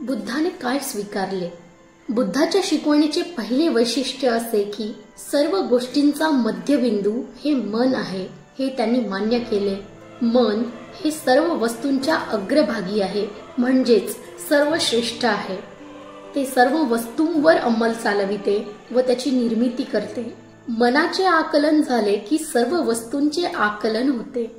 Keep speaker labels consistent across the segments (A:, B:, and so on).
A: बुद्धाने काय स्वीकारले? बुद्धाच्या शिकवणीचे पहिले वैशिष्ट्य असे की सर्व गोष्टींचा मध्यबिंदू हे मन आहे हे त्यांनी मान्य केले। मन हे सर्व वस्तूंच्या अग्रभागी आहे, म्हणजेच सर्वश्रेष्ठ आहे। ते सर्व वस्तूंवर अंमल चालविते व त्याची निर्मिती करते। मनाचे आकलन झाले की सर्व वस्तूंचे आकलन होते।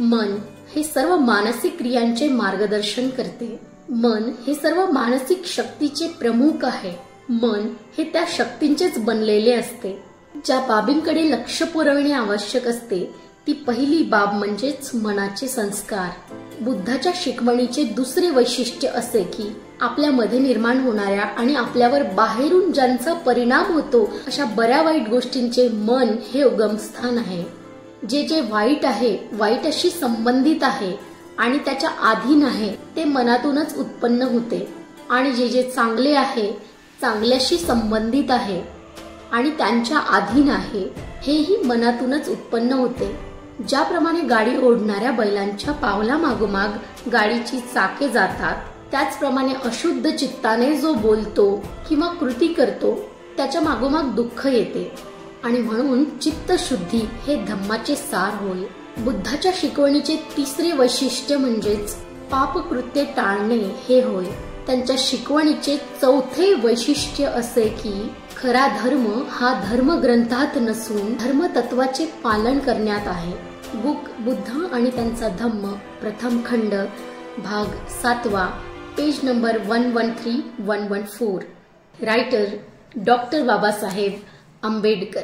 A: मन हे सर्व मानसिक क्रियांचे मार्गदर्शन करते। मन हे सर्व मानसिक शक्तीचे प्रमुख आहे। मन हे त्या शक्तींचेच बनलेले असते। ज्या बाबींकडे लक्ष पुरवणे आवश्यक असते ती पहिली बाब म्हणजेच मनाचे संस्कार। बुद्धाच्या शिकवणीचे दुसरे वैशिष्ट्य असे की आपल्यामध्ये निर्माण होणाऱ्या आणि आपल्यावर बाहेरून ज्यांचा परिणाम होतो अशा बऱ्या वाईट गोष्टींचे मन हे उगमस्थान आहे। जे जे वाईट आहे, वाईटाशी संबंधित आहे आणि त्याच्या अधीन आहे ते मनातूनच उत्पन्न होते, आणि जे जे चांगले आहे, चांगल्याशी संबंधित आहे आणि त्यांच्या अधीन आहे हेही मनातूनच उत्पन्न होते। ज्याप्रमाणे गाडी ओढणाऱ्या बैलांच्या पावला मागोमाग गाडीची चाके जातात, त्याचप्रमाणे अशुद्ध चित्ताने जो बोलतो किंवा कृती करतो त्याच्या मागोमाग दुःख येते, आणि म्हणून चित्तशुद्धी हे धम्माचे सार होय। बुद्धाच्या शिकवणीचे तिसरे वैशिष्ट्य म्हणजेच पापकृत्ये टाळणे हे होय। त्यांच्या शिकवणीचे चौथे वैशिष्ट्य असे की खरा धर्म हा धर्मग्रंथात नसून धर्मतत्वाचे पालन करण्यात आहे। बुद्ध आणि त्यांचा धम्म, प्रथम खंड, भाग 7, page number 113-114। Writer doctor Babasaheb Ambedkar.